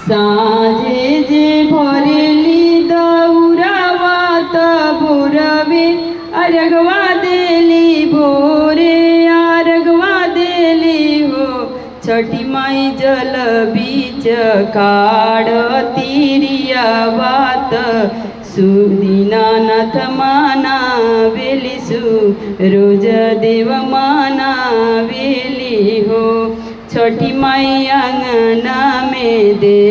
साँझे जे भरेली दौरावा त भोरवे अर्घवा देली भोरे अर्घवा देली हो। छठी माई जल बीच काढ़ तिरियावा त सुदीनानाथ मानावेली रोज देव मानावेली हो। छठी माई अंगना में दे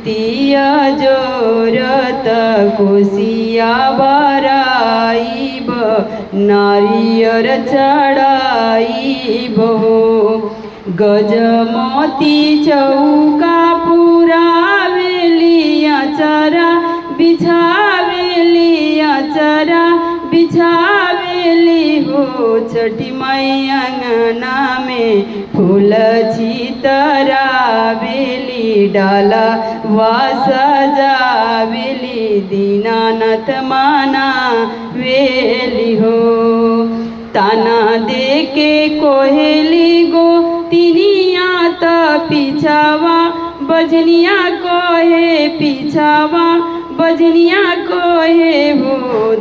तिया जोरत कोसिया बराइब नारियर चढ़ाइब हो। गजमती चौका पुरावेली अचरा बिछावेली अचरा बिछावेली हो। छठी माई अंगना में फूल चितरावेली डाला वा सजावेली दीनानाथ मानावेली हो। ताना दे के कोहेली गो तिनिया त पिछावा बजनिया कोहे पिछावा बजनिया कोहे हो।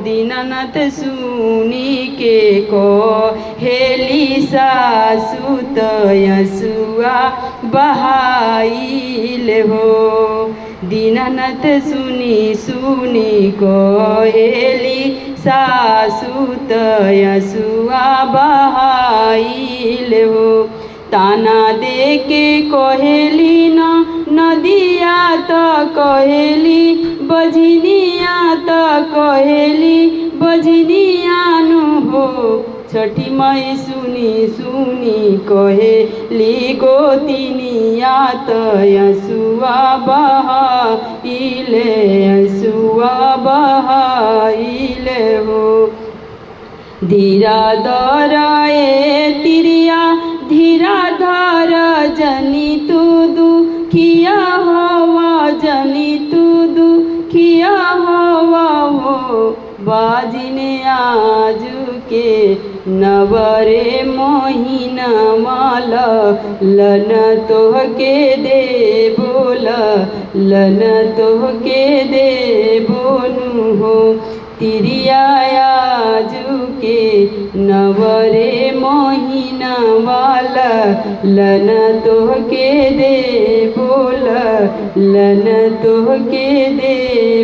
दीनानाथ सुनी के कोहेली सासु त यसुआ बहाइल हो। दीनानाथ सुनी सुनी कोहेली सासु त यसुआ बहाइल हो। ताना दे के कोहेली न नदिया त कोहेली बजनिया त कोहेली बजनिया नु हो। छठी माई सुनी सुनी कोहेली गोतिनिया त यसुआ बहाइले यसुआ बहाइले हो। धीरा दर ए तिरिया धीरा धर जनी तू दुखिया हवा जनी तू दुखिया हवा हो। बाजिने आजू के नवरे मोहिना माल लन तोह के दे बोल लन तोह के दे बोनु हो। तिरिया आजू के नवरे मोहिना वाला लन तोह के दे बोल लन तोह के दे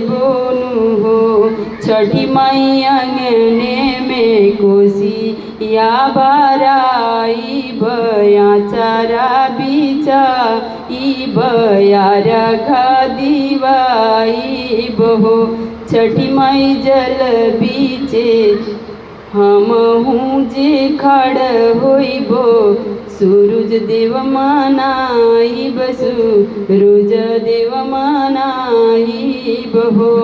बोनु हो। छठी माई अंगने में कोसी या बाराई बया चारा बिचा ई बया रखा दीवाई बहो। छठी माई जल बीचे हम हूँ जे खड़ होइबो सूरज देव मानाइब सूरज देव मानाइब हो।